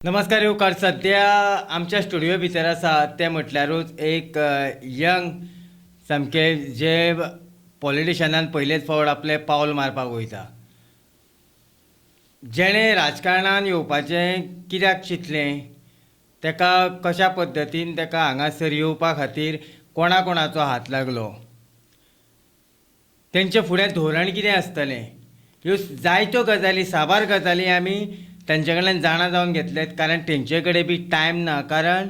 नमस्कार येवकार. सध्या आमच्या स्टुडिओ भितर आसा ते म्हटल्यारूच एक यंग सामके जे पॉलिटिशनान पयलेच फावट आपले पावल मारपाक वयता. जेणे राजकारणान येवपाचें कित्याक चिंतलें, तेका कशा पद्दतीन तेका हांगासर येवपा खातीर कोणा कोणाचो हात लागलो, तेंचे फुडें धोरण कितें आसतलें, ह्यो जायत्यो गजाली साबार गजाली आमी तेंचे कडल्यान जाणा जावन घेतलेत. कारण तेंचे कडेन बी टायम ना, कारण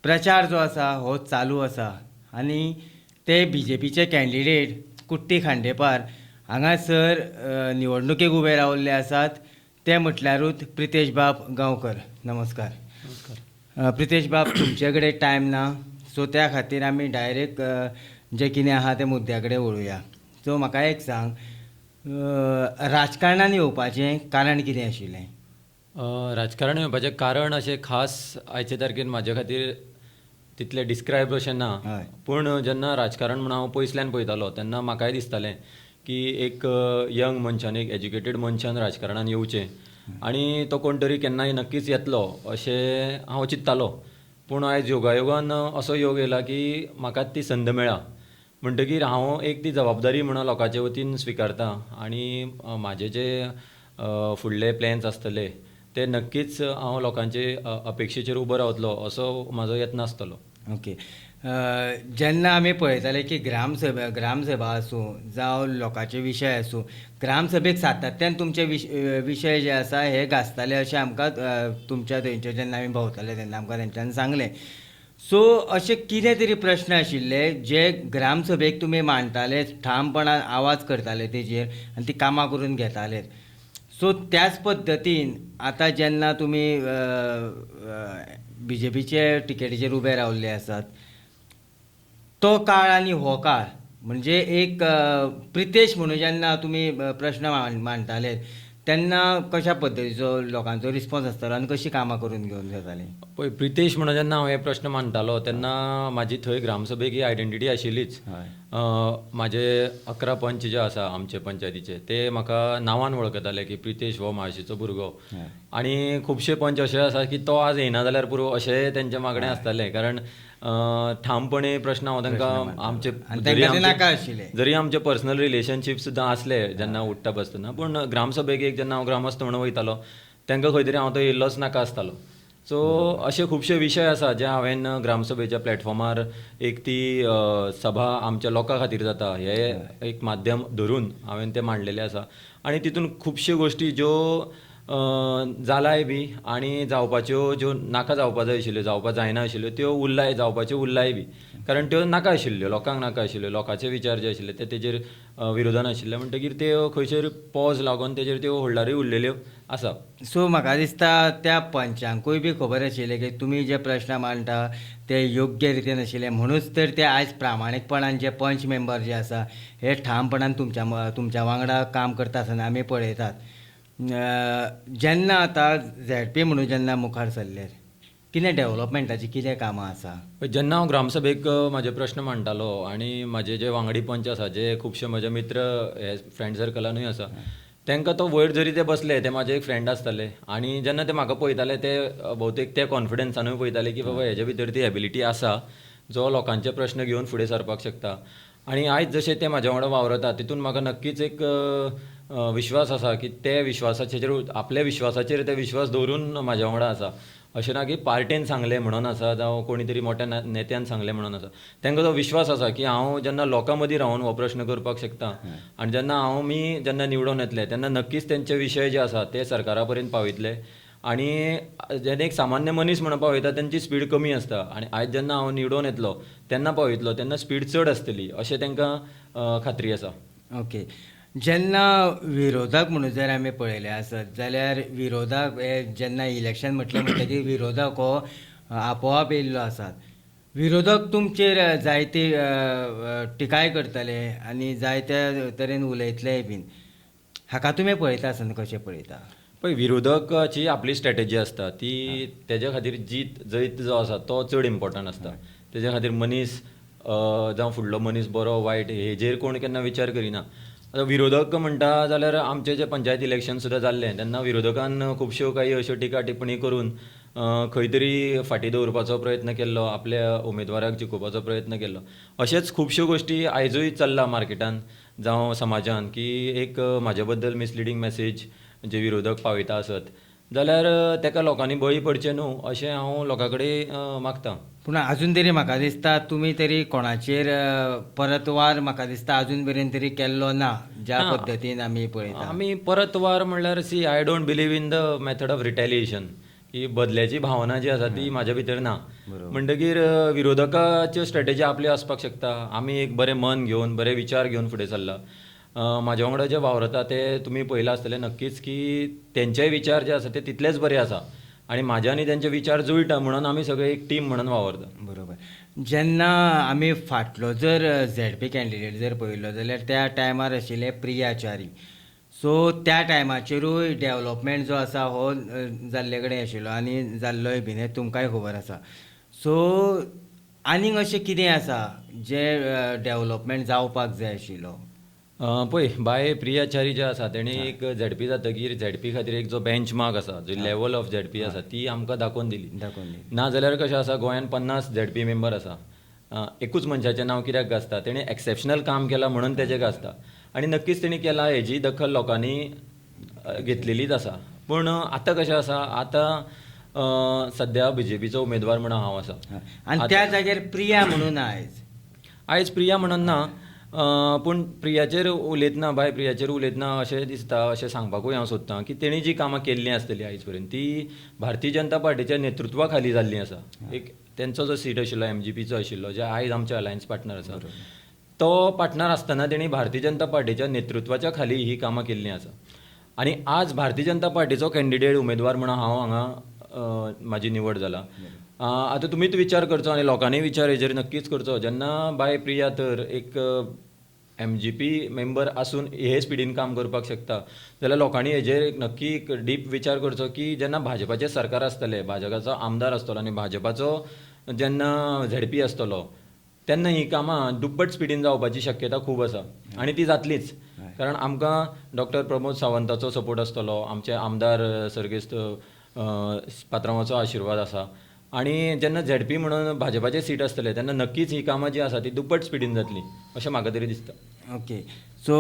प्रचार जो आसा हो चालू आसा आनी ते BJPचे कॅन्डिडेट कुट्टी खांडेपार हांगासर निवडणुकेक उबे रावल्ले आसात. ते म्हटल्यारूच प्रितेश बाब गांवकर. नमस्कार. प्रितेश बाब, तुमचे कडेन टायम ना, सो त्या खातीर आमी डायरेक्ट जें कितें आहा ते मुद्द्या कडेन वळुया. सो म्हाका एक सांग, राजकारणान येवपाचें कारण कितें आशिल्लें? राजकारण येवपाचें कारण अशें खास आयचे तारखेन म्हाजे खातीर तितलें डिस्क्रायब अशें ना. हय. पूण जेन्ना राजकारण म्हणून हांव पयसल्यान पळयतालो तेन्ना म्हाकाय दिसतालें की एक यंग मनशान, एक एज्युकेटेड मनशान राजकारणान येवचें आनी तो कोण तरी केन्नाय नक्कीच येतलो अशें हांव चिंत्तालो. पूण आयज योगायोगान असो योग येयला की म्हाका ती संद मेळ्ळा. म्हणटकीर हांव एक ती जबाबदारी म्हणून लोकांचे वतीन स्विकारतां आनी म्हाजे जे फुडले प्लॅन्स आसतले ते नक्कीच हांव लोकांचे अपेक्षेचेर उबो रावतलो असो म्हाजो यत्न आसतलो. ओके. जेन्ना आमी पळयताले की ग्रामसभा आसूं जावं लोकांचे विशय आसूं, ग्रामसभेक सातत्यान तुमचे विशय जे आसा हे गाजताले अशें आमकां तुमच्या थंयचे जेन्ना आमी भोंवताले तेन्ना आमकां तेंच्यांनी सांगलें. सो अशे कितें तरी प्रश्न आशिल्ले जे ग्रामसभेक तुमी मांडटाले, ठामपणान आवाज करताले तेजेर आनी ती कामां करून घेताले. सो त्याच पद्दतीन आतां जेन्ना तुमी BJPचे टिकेटीचेर उबे रावल्ले आसात, तो काळ आनी हो काळ म्हणजे एक प्रितेश म्हणून जेन्ना तुमी प्रश्न मांडटाले तेन्ना कशा पद्दतीचो लोकांचो रिस्पॉन्स आसतालो आनी कशी कामां करून घेवन जाताली? पळय, प्रितेश म्हणून जेन्ना हांव हे प्रश्न मांडटालो तेन्ना म्हाजी थंय ग्रामसभेक ही आयडेंटिटी आशिल्लीच. म्हाजे 11 पंच जे आसा आमचे पंचायतीचे ते म्हाका नांवान वळखताले की प्रितेश हो म्हाळशेचो भुरगो. आनी खुबशे पंच अशे आसा की तो आज येना जाल्यार पुरो अशें तेंचें मागणें आसतालें. कारण ठामपणे प्रश्न हांव तांकां आमचे जरी आमचे पर्सनल रिलेशनशीप सुद्दां आसले जेन्ना उठ्ठा बसतना, पूण ग्रामसभेक एक जेन्ना हांव ग्रामस्थ म्हणून वयतालो तांकां खंय तरी हांव थंय येयल्लोच नाका आसतालो. सो अशे खुबशे विशय आसा जे हांवें ग्रामसभेच्या प्लॅटफॉर्मार एक ती सभा आमच्या लोकां खातीर जाता हे एक माध्यम धरून हांवें ते मांडलेले आसा. आनी तितून खुबश्यो गोश्टी ज्यो जालाय बी आनी जावपाच्यो ज्यो नाका जावपा जाय आशिल्ल्यो, जावपा जायना आशिल्ल्यो त्यो जावपाच्यो उरलाय बी. कारण त्यो नाका आशिल्ल्यो, लोकांक नाका आशिल्ल्यो, लोकांचे विचार जे आशिल्ले ते तेजेर विरोधान आशिल्ले. म्हणटकीर त्यो खंयचेर पॉज लागून तेजेर त्यो होल्डारूय उरलेल्यो आसा. सो म्हाका दिसता त्या पंचांकूय बी खबर आशिल्लें की तुमी जे प्रश्न मांडटा ते योग्य रितीन आशिल्ले, म्हणूच तर ते आयज प्रामाणीकपणान जे पंच मेंबर जे आसा हे ठामपणान तुमच्या वांगडा काम करता आसतना आमी पळयतात. जेन्ना आतां ZP म्हणून जेन्ना मुखार सरले, कितें डेव्हलपमेंटाची कितें कामां आसा? जेन्ना हांव ग्रामसभेक म्हाजे प्रश्न मांडटालो आनी म्हाजे जे वांगडी पंच आसा जे खुबशे म्हजे मित्र हे फ्रेंड सर्कलानूय आसा, तांकां तो वयर जरी ते बसले ते म्हाजे एक फ्रेंड आसताले आनी जेन्ना ते म्हाका पळयताले ते भोवतेक ते कॉन्फिडन्सानूय पळयताले की बाबा हेजे भितर ती एबिलिटी आसा जो लोकांचे प्रश्न घेवन फुडें सरपाक शकता. आनी आयज जशे ते म्हाज्या वांगडा वावरता तितून म्हाका नक्कीच एक विश्वास आसा की ते विश्वासाचेर, आपल्या विश्वासाचेर ते विश्वास दवरून म्हाज्या वांगडा आसा. अशें ना की पार्टेन सांगलें म्हणून आसा जावं कोणी तरी मोठ्या नेत्यान सांगलें म्हणून आसा. तांकां तो विश्वास आसा की हांव जेन्ना लोकां मदीं रावन हो प्रश्न करपाक शकता आनी जेन्ना निवडून येतले तेन्ना नक्कीच तेंचे विशय जे आसा ते सरकारा पर्यंत पावयतले. आनी जेन्ना एक सामान्य मनीस म्हणून पावयता तेंची स्पीड कमी आसता आनी आयज जेन्ना हांव निवडून येतलो तेन्ना पावयतलो तेन्ना स्पीड चड आसतली अशें तांकां खात्री आसा. ओके. जेन्ना विरोधक म्हणून जर आमी पळयले आसत जाल्यार विरोधक हे जेन्ना इलेक्शन म्हणटकीर विरोधक हो आपोआप येयल्लो आसात. विरोधक तुमचेर जायती टिकाय करतले आनी जायत्या तरेन उलयतलेय बीन. हाका तुमी पळयता आसतना कशें पळयता? पळय, विरोधकाची आपली स्ट्रॅटेजी आसता ती तेज्या खातीर जैत जो आसा तो चड इम्पॉर्टंट आसता. तेज्या खातीर मनीस जावं फुडलो मनीस बरो वायट हेजेर कोण केन्ना विचार करिना. आतां विरोधक म्हणटा जाल्यार आमचें जें पंचायत इलेक्शन सुद्दां जाल्लें तेन्ना विरोधकान खुबश्यो काही अश्यो टिका टिप्पणी करून खंय तरी फाटीं दवरपाचो प्रयत्न केल्लो, आपल्या उमेदवाराक जिखोवपाचो प्रयत्न केल्लो. अशेंच खुबश्यो गोश्टी आयजूय चल्ला मार्केटान जावं समाजान की एक म्हाजे बद्दल मिसलिडींग मॅसेज जे विरोधक पावयता आसत जाल्यार ताका लोकांनी बळी पडचें न्हू अशें हांव लोकां कडेन मागतां. पूण अजून तरी म्हाका दिसता तुमी तरी कोणाचेर परतवार म्हाका दिसता अजून मेरेन तरी केल्लो ना, ज्या पद्दतीन आमी पळयता. आमी परतवार म्हणल्यार see I don't believe in the method of retaliation, की बदल्याची भावना जी आसा ती म्हाज्या भितर ना. म्हणटकीर विरोधकाच्यो स्ट्रॅटेजी आपल्यो आसपाक शकता. आमी एक बरें मन घेवन बरे विचार घेवन फुडें सरला. म्हाजे वांगडा जे वावरता ते तुमी पळयलां आसतलें नक्कीच की तेंचेय विचार जे आसा ते तितलेच बरे आसा आनी म्हाजे आनी तेंचे विचार जुळटा म्हणून आमी सगळे एक टीम म्हणून वावरता. बरोबर. जेन्ना आमी फाटलो जर झेडपी कॅन्डिडेट जर पळयलो जाल्यार त्या टायमार आशिल्ले प्रिया च्यारी. सो त्या टायमाचेरूय डेवलपमेंट जो आसा हो जाल्ले कडेन आशिल्लो आनी जाल्लोय बीन हें तुमकांय खबर आसा. सो आनीक अशें कितें आसा जें डेवलपमेंट जावपाक जाय आशिल्लो? पळय बाय प्रिया च्यारी जे आसा तेणी एक झेडपी जातकीर झेडपी खातीर एक जो बेंच मार्क आसा जो लेवल ऑफ झेडपी आसा ती आमकां दाखोवन दिली. ना जाल्यार कशें आसा गोंयांत 50 झेडपी मेंबर आसा. एकूच मनशाचें नांव कित्याक गाजता? तेणें एक्सेप्शनल काम केलां म्हणून तेजें गाजता आनी नक्कीच तेणी केलां हेजी दखल लोकांनी घेतलेलीच आसा. पूण आतां कशें आसा आतां सद्या BJPचो उमेदवार म्हणून हांव आसा आनी त्या जाग्यार प्रिया म्हणून आयज प्रिया म्हणून ना. पूण प्रियाचेर उलयतना बाय प्रियाचेर उलयतना अशें दिसता अशें सांगपाकूय हांव सोदतां की तेणी जी कामां केल्लीं आसतलीं आयज पर्यंत ती भारतीय जनता पार्टीच्या नेतृत्वा खाली जाल्लीं आसा. एक तेंचो जो सीट आशिल्लो MGPचो आशिल्लो जे आयज आमचे अलायन्स पार्टनर आसा तो पार्टनर आसतना तेणी भारतीय जनता पार्टीच्या नेतृत्वाच्या खाली ही कामां केल्लीं आसा. आनी आज भारतीय जनता पार्टीचो कॅन्डिडेट उमेदवार म्हणून हांव हांगा म्हाजी निवड जाला. आतां तुमीच विचार करचो आनी लोकांनी विचार हेजेर नक्कीच करचो. जेन्ना बाय प्रिया तर एक MGP मेंबर आसून हे स्पिडीन काम करपाक शकता जाल्यार लोकांनी हेजेर एक नक्की एक डीप विचार करचो की जेन्ना भाजपाचें सरकार आसतलें, भाजपाचो आमदार आसतलो आनी भाजपाचो जेन्ना झेडपी आसतलो तेन्ना ही कामां दुप्पट स्पिडीन जावपाची शक्यता खूब आसा आनी ती जातलीच. कारण आमकां डॉक्टर प्रमोद सावंताचो सपोर्ट आसतलो, आमचे आमदार सर्गेस्त पात्रांवाचो आशिर्वाद आसा आनी जेन्ना झेडपी म्हणून भाजपाचें सीट आसतलें तेन्ना नक्कीच ही कामां जी आसा ती दुप्पट स्पिडीन जातली अशें म्हाका तरी दिसता. ओके. सो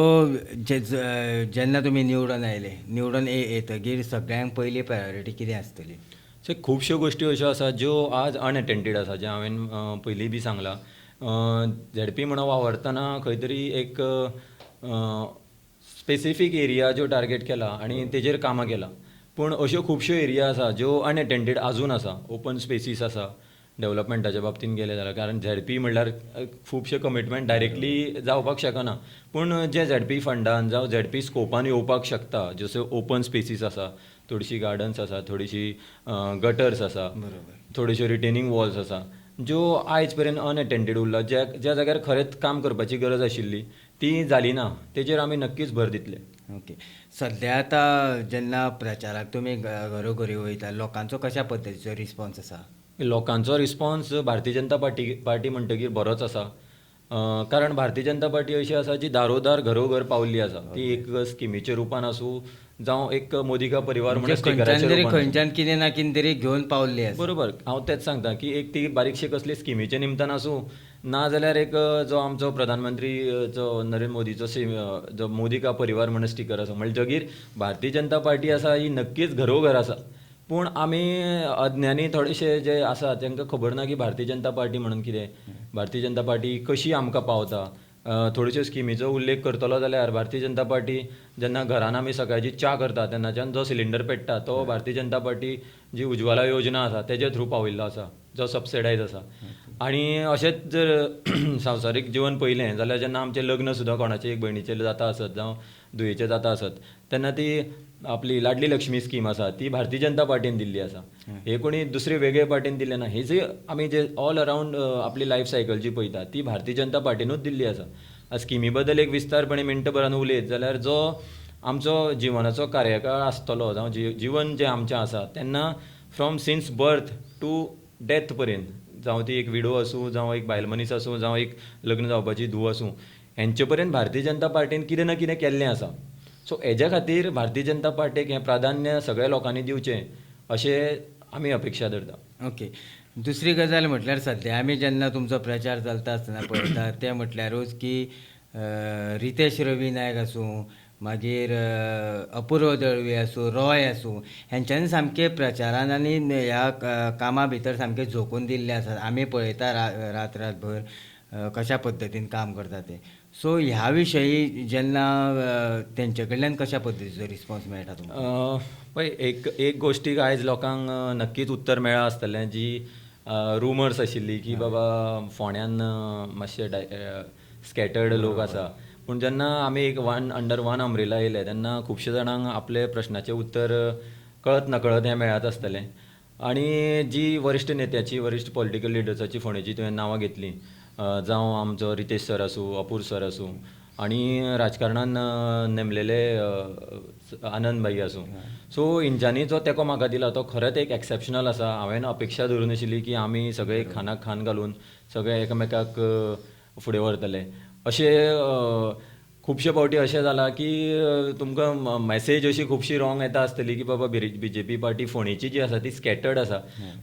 जेन्ना तुमी निवडून येतगीर सगळ्यांक पयली प्रायोरिटी कितें आसतली? सो खुबश्यो गोश्टी अश्यो आसा ज्यो आज अनएटेंडेड आसा, जे हांवें पयलीं बी सांगलां. झेडपी म्हणून वावरतना खंय तरी एक स्पेसिफीक एरिया ज्यो टार्गेट केला आनी तेजेर कामां केलां. पूण अश्यो खुबश्यो एरिया आसा ज्यो अनएटेंडेड आजून आसा. ओपन स्पेसीस आसा डेवलपमेंटाच्या बाबतीन गेले जाल्यार, कारण झेडपी म्हणल्यार खुबशे कमिटमेंट डायरेक्टली जावपाक शकना. पूण जे झेडपी फंडान जावं झेडपी स्कोपान येवपाक शकता जसो ओपन स्पेसीस आसा, थोडीशी गार्डन्स आसा, थोडीशी गटर्स आसा, थोड्योश्यो रिटेनिंग वॉल्स आसा ज्यो आयज पर्यंत अनएटेंडेड उरला. ज्या जाग्यार खरेंच काम करपाची गरज आशिल्ली ती जाली ना. तेजेर आमी नक्कीच भर दितले. ओके. सद्या आतां जेन्ना प्रचाराक तुमी घरोघरी वयता लोकांचो कशा पद्दतीचो रिस्पॉन्स आसा? लोकांचो रिस्पॉन्स भारतीय जनता पार्टी म्हणटकीर बरोच आसा. कारण भारतीय जनता पार्टी अशी आसा जी दारोदार घरोघर पावल्ली आसा. ती एक स्किमीच्या रुपान आसूं जावं एक मोदी का परिवार म्हणून खंयच्यान कितें ना कितें तरी घेवन पावल्ली आसा. बरोबर. हांव तेच सांगता की एक ती बारीकशी कसली स्किमीच्या निमतान आसूं ना जाल्यार एक जो आमचो प्रधानमंत्री जो नरेंद्र मोदीचो जो मोदी का परिवार म्हणून स्टिकर आसा म्हणटकीर भारतीय जनता पार्टी आसा ही नक्कीच घरोघर आसा. पूण आमी अज्ञानी थोडेशे जे आसा तांकां खबर ना की भारतीय जनता पार्टी म्हणून कितें, भारतीय जनता पार्टी कशी आमकां पावता. थोड्योश्यो स्किमीचो उल्लेख करतलो जाल्यार भारतीय जनता पार्टी जेन्ना घरान आमी सकाळची च्या करता तेन्नाच्यान जो सिलिंडर पेट्टा तो भारतीय जनता पार्टी जी उज्वला योजना आसा तेजे थ्रू पावयल्लो आसा, जो सबसिडायज आसा. आनी अशेंच जर संवसारीक जिवन पयलें जाल्यार जेन्ना आमचें लग्न सुद्दां कोणाचें एक भयणीचें जाता आसत जावं धुयेचें जाता आसत तेन्ना ती आपली लाडली लक्ष्मी स्कीम आसा ती भारतीय जनता पार्टीन दिल्ली आसा. हे कोणी दुसरे वेगळे पार्टीन दिल्ले ना. हे जे आमी जे ऑल अरावंड आपली लायफ सायकल जी पळयता ती भारतीय जनता पार्टीनूच दिल्ली आसा. स्किमी बद्दल एक विस्तारपणे मिनटभरान उलयत जाल्यार जो आमचो जिवनाचो कार्यकाळ आसतलो जावं जिवन जें आमचें आसा तेन्ना from since birth to death पर्यंत, जावं ती एक विडो आसूं जावं एक बायल मनीस आसूं जावं एक लग्न जावपाची धूव आसूं, हेंचे पर्यंत भारतीय जनता पार्टीन कितें ना कितें केल्लें आसा. सो हेज्या खातीर भारतीय जनता पार्टीक हें प्राधान्य सगळ्या लोकांनी दिवचें अशें आमी अपेक्षा धरता. ओके. दुसरी गजाल म्हटल्यार सध्या आमी जेन्ना तुमचो प्रचार चलता आसतना पळयता तें म्हटल्यारूच की रितेश रवी नायक आसूं, मागीर अपुर्व दळवी आसूं, रॉय आसूं, हेंच्यांनी सामके प्रचारान आनी ह्या कामा भितर सामके झोकून दिल्ले आसात. आमी पळयता रातभर कशा पद्दतीन काम करता ते. सो ह्या विशयी जेन्ना तेंचे कडल्यान कशा पद्दतीचो रिस्पॉन्स मेळटा तुमकां? पळय एक गोश्टीक आयज लोकांक नक्कीच उत्तर मेळ्ळां आसतलें जी रुमर्स आशिल्ली की बाबा फोंड्यान मातशे स्कॅटर्ड लोक आसा. पूण जेन्ना आमी एक अंडर वन अम्ब्रेला येयले तेन्ना खुबशे जाणांक आपले प्रश्नाचें उत्तर कळत नकळत हें मेळत आसतलें. आनी जी वरिश्ठ नेत्याची वरिश्ठ पॉलिटिकल लिडर्साची फोंडेची तुवें नांवां घेतलीं, जावं आमचो रितेश सर आसूं, अपूर सर आसूं, आनी राजकारणान नेमलेले आनंद भाई आसूं. सो हेंच्यांनी जो तेंको म्हाका दिला तो खरेंच एक एक्सेप्शनल आसा. हांवें अपेक्षा धरून आशिल्ली की आमी सगळे खानाक खान घालून सगळे एकामेकाक फुडें व्हरतले. अशें खुबशे फावटी अशें जालां की तुमकां मॅसेज अशी खुबशी रॉंग येता आसतली की बाबा BJP पार्टी फोंडेची जी आसा ती स्कॅटर्ड आसा.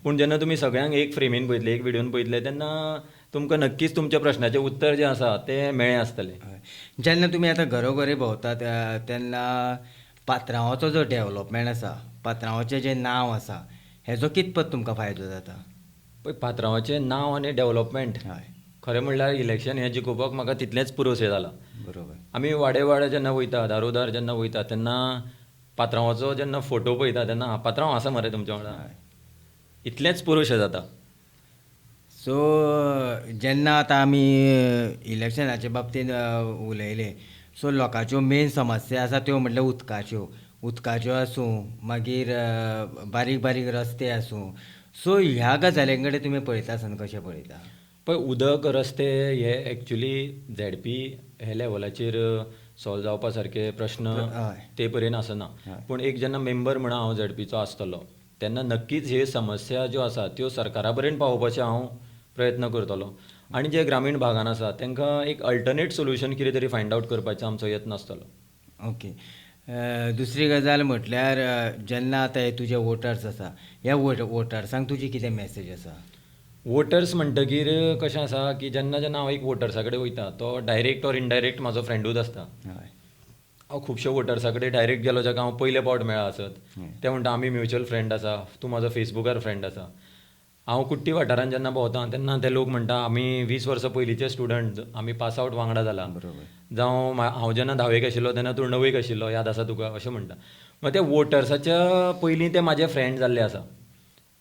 पूण जेन्ना तुमी सगळ्यांक एक फ्रेमीन पळयतले, एक व्हिडियोन पळयतले तेन्ना तुमकां नक्कीच तुमच्या प्रश्नाचें उत्तर जें आसा तें मेळ्ळें आसतलें. जेन्ना तुमी आतां घरोघरी भोंवतात तेन्ना पात्रांवाचो जो डेव्हलपमेंट आसा, पात्रांवाचें जें नांव आसा, हेजो कितपत तुमकां फायदो जाता? पळय पात्रांवाचें नांव आनी डेव्हलपमेंट हय, खरें म्हणल्यार इलेक्शन हें जिखोवपाक म्हाका तितलेंच पुरोशें जालां. बरोबर. आमी वाडे जेन्ना वयता, दारोदार जेन्ना वयता तेन्ना पात्रांवाचो जेन्ना फोटो पळयता तेन्ना पात्रांव आसा मरे तुमच्या वांगडा, इतलेंच पुरोशें जाता. सो जेन्ना आतां आमी इलेक्शनाच्या बाबतींत उलयले, सो लोकांच्यो मेन समस्या आसा त्यो म्हटल्यार उदकाच्यो आसूं, मागीर बारीक बारीक रस्ते आसूं. सो ह्या गजालीं कडेन तुमी पळयता आसतना कशें पळयता? पळय उदक रस्ते हे एक्चुली ZP हे लेवलाचेर सॉल्व जावपा सारके प्रश्न हय. ते पर्यंत आसना. पूण एक जेन्ना मेंबर म्हणून हांव ZPचो आसतलो तेन्ना नक्कीच हे समस्या ज्यो आसा त्यो सरकारा पर्यंत पावोवपाचे हांव प्रयत्न करतलो. आनी जे ग्रामीण भागान आसा तांकां एक अल्टरनेट सोल्युशन कितें तरी फायंड आवट करपाचो आमचो यत्न आसतलो. ओके. दुसरी गजाल म्हटल्यार जेन्ना आतां हे तुजे वोटर्स आसा, ह्या वोटर्सांक तुजी कितें मॅसेज आसा? वोटर्स म्हणटकीर कशें आसा की जेन्ना हांव एक वोटर्सा कडेन वयता तो डायरेक्ट ऑर इनडायरेक्ट म्हाजो फ्रेंडूच आसता. हय, हांव खुबश्या वोटर्सा कडेन डायरेक्ट गेलो जाका हांव पयले फावट मेळ्ळा आसत. ते म्हणटा आमी म्युच्युअल फ्रेंड आसा, तूं म्हाजो फेसबुकार फ्रेंड आसा. हांव कुट्टी वाठारांत जेन्ना भोंवता तेन्ना ते लोक म्हणटा आमी 20 वर्सां पयलींचे स्टुडंट, आमी पास आवट वांगडा जाला. बरोबर. जावं हांव जेन्ना 10वेक आशिल्लो तेन्ना तूं 9वेक आशिल्लो, याद आसा तुका, अशें म्हणटा. मागीर ते वोटर्साच्या पयलीं ते म्हाजे फ्रेंड जाल्ले आसा.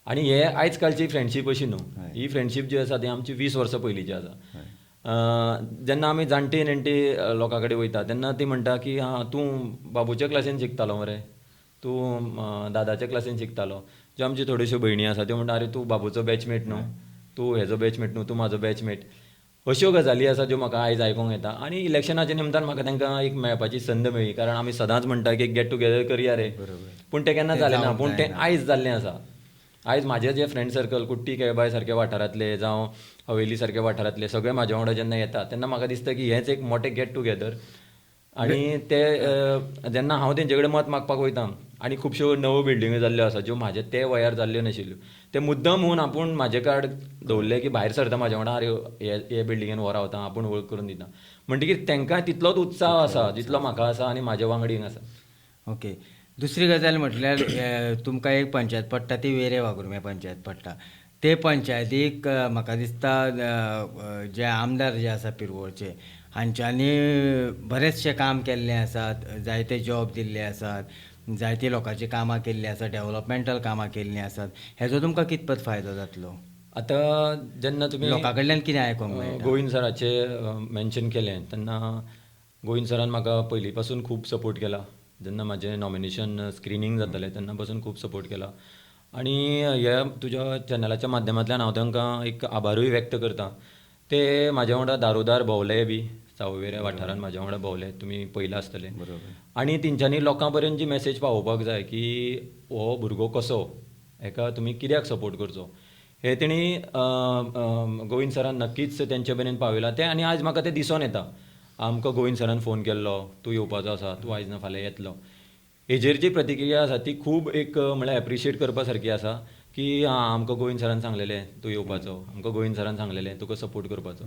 आनी हे आयज कालची फ्रेंडशीप अशी न्हू. ही फ्रेंडशीप जी आसा ती आमची 20 वर्सां पयलींची आसा. जेन्ना आमी जाणटी नेणटी लोकां कडेन वयता तेन्ना ती म्हणटा की तूं बाबूच्या क्लासीन शिकतालो मरे, तूं दादाच्या क्लासीन शिकतालो. ज्यो आमच्यो थोड्योश्यो भयणी आसा त्यो म्हणटा अरे तूं बाबूचो बॅचमेट न्हू, तूं हेजो बॅचमेट न्हू, तूं म्हाजो बॅचमेट. अश्यो गजाली आसा ज्यो म्हाका आयज आयकूंक येता. आनी इलेक्शनाच्या निमतान म्हाका तांकां एक मेळपाची संद मेळ्ळी. कारण आमी सदांच म्हणटा की एक गेट टुगेदर करया रे, पूण तें केन्ना जालें ना. पूण तें आयज जाल्लें आसा. आयज म्हाजे जे फ्रेंड सर्कल कुट्टी केळबाय सारके वाठारांतले जावं हवेली सारके वाठारांतले सगळे म्हाज्या वांगडा जेन्ना येता तेन्ना म्हाका दिसता की हेंच एक मोटें गेट टुगेदर. आनी ते जेन्ना हांव तेंचे कडेन मत मागपाक वयता आनी खुबश्यो नव्यो बिल्डिंग्यो जाल्ल्यो आसा ज्यो म्हाजे ते वयार जाल्ल्यो नाशिल्ल्यो, ते मुद्दम होवन आपूण म्हाजे कार्ड दवरलें की भायर सरता म्हाज्या वांगडा, अरे हे बिल्डिंगेन हो रावता, आपूण वळख करून दिता. म्हणटकीर तांकां तितलोच उत्साह आसा जितलो म्हाका आसा आनी म्हाज्या वांगडींक आसा. ओके. दुसरी गजाल म्हटल्यार तुमकां एक पंचायत पडटा ती वेरे वागुर्म्या पंचायत पडटा. ते पंचायतीक म्हाका दिसता जे आमदार जे आसा पिरवोळचे हांच्यांनी बरेचशें काम केल्लें आसात, जायते जॉब दिल्ले आसात, जायती लोकांची कामां केल्लीं आसात, डेव्हलपमेंटल कामां केल्लीं आसात. हेजो तुमकां कितपत फायदो जातलो? आतां जेन्ना तुमी लोकां कडल्यान कितें आयकूंक मेळटा? गोविंद सराचें मेन्शन केलें तेन्ना गोविंद सरान म्हाका पयलीं पासून खूब सपोर्ट केला. जेन्ना म्हाजें नॉमिनेशन स्क्रिनींग जातालें तेन्ना पासून खूब सपोर्ट केला. आनी ह्या तुज्या चॅनलाच्या माध्यमांतल्यान हांव तांकां एक आभारूय व्यक्त करतां. ते म्हाज्या वांगडा दारोदार भोंवले बी, सावयवेऱ्या वाठारांत म्हाज्या वांगडा भोंवले, तुमी पयलां आसतलें. बरोबर. आनी तेंच्यांनी लोकां पर्यंत जी मॅसेज पावोवपाक जाय की हो भुरगो कसो, हेका तुमी कित्याक सपोर्ट करचो, हें तेणी गोविंद सरान नक्कीच तेंचे पर्यंत पावयलां. तें आनी आयज म्हाका तें दिसून येता. आमकां गोविंद सरान फोन केल्लो तूं येवपाचो आसा, तूं आयज ना फाल्यां येतलो. हेजेर जी प्रतिक्रिया आसा ती खूब एक म्हळ्यार एप्रिशिएट करपा सारकी आसा की आमकां गोविंद सरान सांगलेलें तूं येवपाचो, आमकां गोविंद सरान सांगलेलें तुका सपोर्ट करपाचो.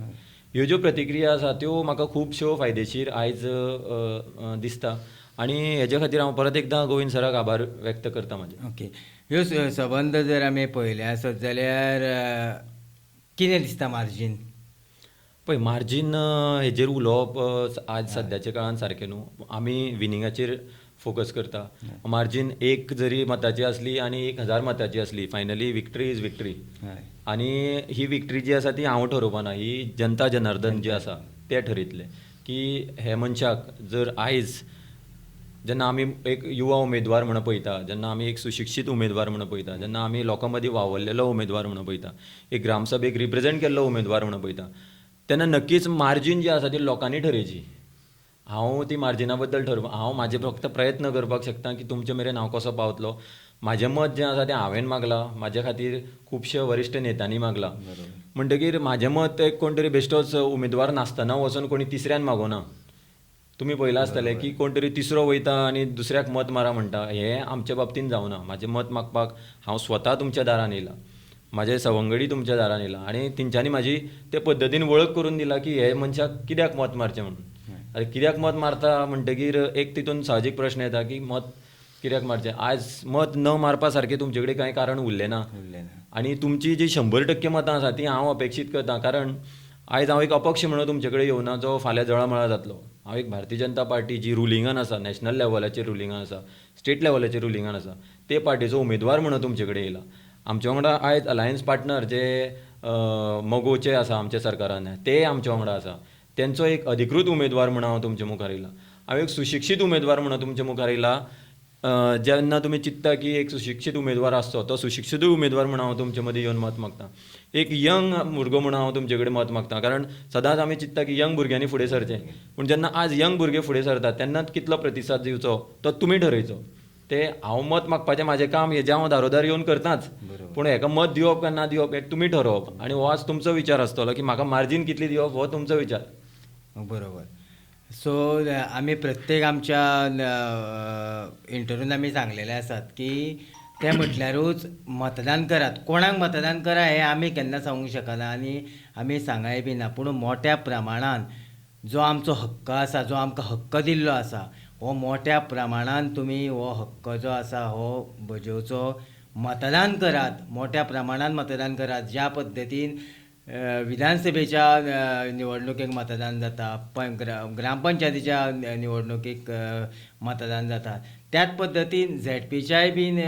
ह्यो ज्यो प्रतिक्रिया आसा त्यो म्हाका खुबश्यो फायदेशीर आयज दिसता आनी हेजे खातीर हांव परत एकदां गोविंद सराक आभार व्यक्त करता म्हाजे. ओके. ह्यो संबंद जर आमी पळयले आसत जाल्यार कितें दिसता मार्जीन? पळय मार्जीन हेजेर उलोवप आज सद्याच्या काळान सारकें न्हू. आमी विनिंगाचेर फोकस करता. मार्जीन 1 जरी मताची आसली आनी 1000 मताची आसली, फायनली विक्टरी इज विक्टरी. आनी ही विक्टरी जी आसा ती हांव ठरोवपाना, ही जनता जनार्दन जे आसा ते ठरयतले की हे मनशाक जर आयज जेन्ना आमी एक युवा उमेदवार म्हणून पळयता, जेन्ना आमी एक सुशिक्षीत उमेदवार म्हणून पळयता, जेन्ना आमी लोकां मदीं वावरलेलो उमेदवार म्हणून पळयता, एक ग्रामसभेक रिप्रेझेंट केल्लो उमेदवार म्हणून पळयता, तेन्ना नक्कीच मार्जीन जी आसा ती लोकांनी ठरयची. हांव ती मार्जिना बद्दल हांव म्हाजे फक्त प्रयत्न करपाक शकता की तुमचे मेरेन हांव कसो पावतलो. म्हाजें मत जें आसा तें हांवें मागलां, म्हाजे खातीर खुबशे वरिश्ठ नेत्यांनी मागलां. म्हणटकीर म्हाजें मत एक कोण तरी बेश्टोच उमेदवार नासतना वचून कोणी तिसऱ्यान मागोना. तुमी पळयलां आसतलें की कोण तरी तिसरो वयता आनी दुसऱ्याक मत मारा म्हणटा. हें आमच्या बाबतींत जावना. म्हाजें मत मागपाक हांव स्वता तुमच्या दारान येयलां, म्हाजे सवंगडी तुमच्या दारान येयला आनी तेंच्यांनी म्हाजी ते पद्दतीन वळख करून दिला की हे मनशाक कित्याक मत मारचें म्हणून. आतां कित्याक मत मारता म्हणटकीर एक तितून साहजीक प्रश्न येता की मत कित्याक मारचें. आयज मत न मारपा सारकें तुमचे कडेन कांय कारण उरलें ना. आनी तुमची जी 100% मतां आसा ती हांव अपेक्षीत करतां. कारण आयज हांव एक अपक्ष म्हणून तुमचे कडेन येवना जो फाल्यां जळमळा जातलो. हांव एक भारतीय जनता पार्टी जी रुलिंगान आसा, नॅशनल लेवलाचेर रुलिंगान आसा, स्टेट लेवलाचेर रुलिंगान आसा, ते पार्टीचो उमेदवार म्हणून तुमचे कडेन येयला. आमचे वांगडा आयज अलायन्स पार्टनर जे मोगोचे आसा आमच्या सरकारान, ते आमचे वांगडा आसा. तेंचो एक अधिकृत उमेदवार म्हणून हांव तुमचे मुखार येयला. हांव एक सुशिक्षीत उमेदवार म्हणून तुमचे मुखार येयला. जेन्ना तुमी चिंतता की एक सुशिक्षीत उमेदवार आसचो, तो सुशिक्षीतूय उमेदवार म्हणून हांव तुमचे मदीं येवन मत मागतां. एक यंग भुरगो म्हणून हांव तुमचे कडेन मत मागतां. कारण सदांच आमी चिंतता की यंग भुरग्यांनी फुडें सरचें, पूण जेन्ना आज यंग भुरगे फुडें सरतात तेन्नाच कितलो प्रतिसाद दिवचो तो तुमी ठरयचो. ते हांव मत मागपाचें म्हाजें काम हेजें हांव दारोदार येवन करतांच, पूण हेका मत दिवप काय ना दिवप हें तुमी ठरोवप. आनी हो आज तुमचो विचार आसतलो की म्हाका मार्जीन कितली दिवप हो तुमचो विचार. बरोबर. सो आमी प्रत्येक आमच्या इंटरव्यून आमी सांगलेले आसात की ते म्हटल्यारूच मतदान करात. कोणाक मतदान करा हें आमी केन्ना सांगूंक शकना आनी आमी सांगाय बी ना. पूण मोठ्या प्रमाणान जो आमचो हक्क आसा, जो आमकां हक्क दिल्लो आसा, हो मोठ्या प्रमाणान तुमी हो हक्क जो आसा हो बजोवचो. मतदान करात, मोठ्या प्रमाणान मतदान करात. ज्या पद्दतीन विधानसभेच्या निवडणुकेक मतदान जाता, ग्रामपंचायतीच्या निवडणुकेक मतदान जाता, त्याच पद्दतीन झेडपीच्याय बीन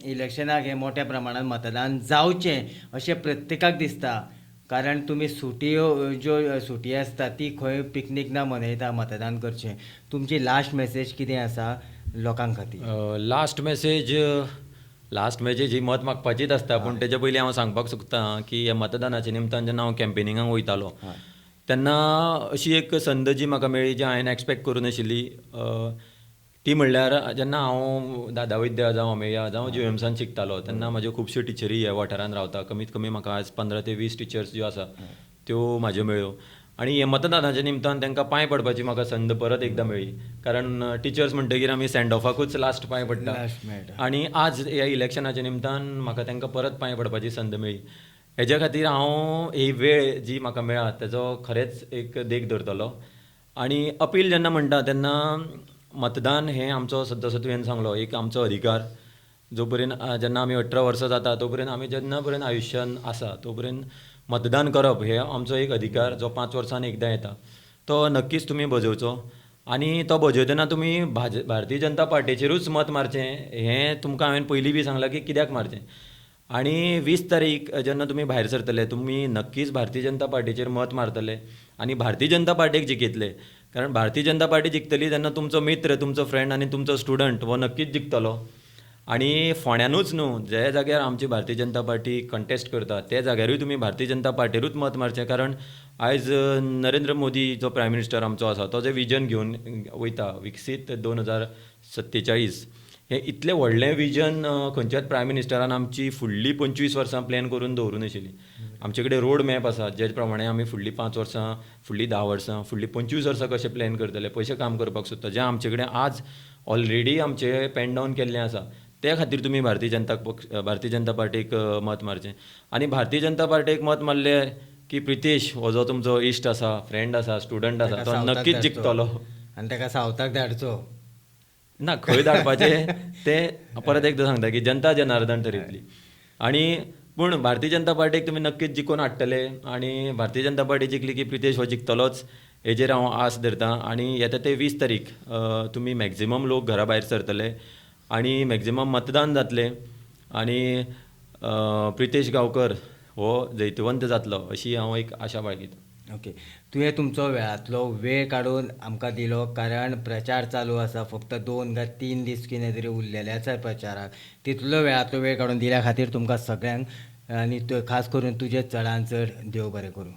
इलेक्शनाक हे मोठ्या प्रमाणान मतदान जावचें अशें प्रत्येकाक दिसता. कारण तुमी ज्यो सुटी आसता ती खंय पिकनीक ना मनयता मतदान करचें. तुमची लास्ट मॅसेज कितें आसा लोकां खातीर? लास्ट मॅसेज ही मत मागपाचीच आसता, पूण तेच्या पयलीं हांव सांगपाक सोदतां की ह्या मतदानाच्या निमतान जेन्ना हांव कॅम्पेनिंगाक वयतालो तेन्ना अशी एक संद जी म्हाका मेळ्ळी जी हांवें एक्सपेक्ट करूं नाशिल्ली, ती म्हणल्यार जेन्ना हांव दादा वैद्य जावं अमेया जावं GOMसान शिकतालो तेन्ना म्हाज्यो खुबश्यो टिचरी ह्या वाठारांत रावता. कमीत कमी म्हाका आज 15 ते 20 टिचर्स ज्यो आसा त्यो म्हाज्यो मेळ्ळ्यो. आनी हे मतदानाच्या निमतान तांकां पांय पडपाची म्हाका संद परत एकदां मेळ्ळी. कारण टिचर्स म्हणटकीर आमी सेंड ऑफाकूच लास्ट पांय पडटा आनी आज ह्या इलेक्शनाच्या निमतान म्हाका तांकां परत पांय पडपाची संद मेळ्ळी. हेज्या खातीर हांव ही वेळ जी म्हाका मेळ्ळा तेजो खरेंच एक देख धरतलो. आनी अपील जेन्ना म्हणटा तेन्ना मतदान हें आमचो जसो तुवें सांगलो एक आमचो अधिकार. जो पर्यंत जेन्ना आमी 18 वर्सां जाता तो पर्यंत आमी जेन्ना पर्यंत आयुश्यान आसा तो पर्यंत मतदान करप हे आमचो एक अधिकार जो 5 वर्सान एकदां येता. तो नक्कीच तुमी बजोवचो आनी तो बजयतना तुमी भारतीय जनता पार्टीचेरूच मत मारचें हें तुमकां हांवें पयलीं बी सांगलां की कित्याक मारचें. आनी 20 तारीख जेन्ना तुमी भायर सरतले तुमी नक्कीच भारतीय जनता पार्टीचेर मत मारतले आनी भारतीय जनता पार्टीक जिखयतले. कारण भारतीय जनता पार्टी जिखतली तेन्ना तुमचो मित्र, तुमचो फ्रेंड आनी तुमचो स्टुडंट हो नक्कीच जिखतलो. आनी फोंड्यानूच न्हू, जे जाग्यार आमची भारतीय जनता पार्टी कंटेस्ट करता ते जाग्यारूय तुमी भारतीय जनता पार्टीरूच मत मारचें. कारण आयज नरेंद्र मोदी जो प्रायम मिनिस्टर आमचो आसा तो जें विजन घेवन वयता विकसीत 2047, हें इतलें व्हडलें विजन खंयच्याच प्रायम मिनिस्टरान आमची फुडलीं 25 वर्सां प्लॅन करून दवरूं नाशिल्ली. आमचे कडेन रोड मॅप आसा जे प्रमाणे आमी फुडलीं 5 वर्सां, फुडलीं 10 वर्सां, फुडलीं 25 वर्सां कशें प्लॅन करतले, कशें काम करपाक सोदता, जें आमचे कडेन आज ऑलरेडी आमचें पेन डावन केल्लें आसा. ते खातीर तुमी भारतीय जनता पार्टीक मत मारचें. आनी भारतीय जनता पार्टीक मत मारलें की प्रितेश हो जो तुमचो इश्ट आसा, फ्रेंड आसा, स्टुडंट आसा, तो नक्कीच जिखतलो. आनी ताका सावथाक धाडचो. ना खंय धाडपाचें तें परत एकदां सांगता की जनता जनार्दन ठरयतली. आनी पूण भारतीय जनता पार्टीक तुमी नक्कीच जिखोवन हाडटले आनी भारतीय जनता पार्टी जिखली की प्रितेश हो जिखतलोच हेजेर हांव आस धरतां. आनी येता ते 20 तारीख तुमी मॅक्झिमम लोक घरा भायर सरतले आनी मॅक्झिमम मतदान जातलें आनी प्रितेश गांवकर हो जैतवंत जातलो अशी हांव एक आशा बाळगितां. ओके, तुवें तुमचो वेळांतलो वेळ काडून आमकां दिलो, कारण प्रचार चालू आसा, फक्त 2 काय 3 दीस कितें तरी उरलेले आसा प्रचाराक. तितलो वेळांतलो वेळ काडून दिल्या खातीर तुमकां सगळ्यांक आनी खास करून तुजें चडांत चड देव बरें करूं.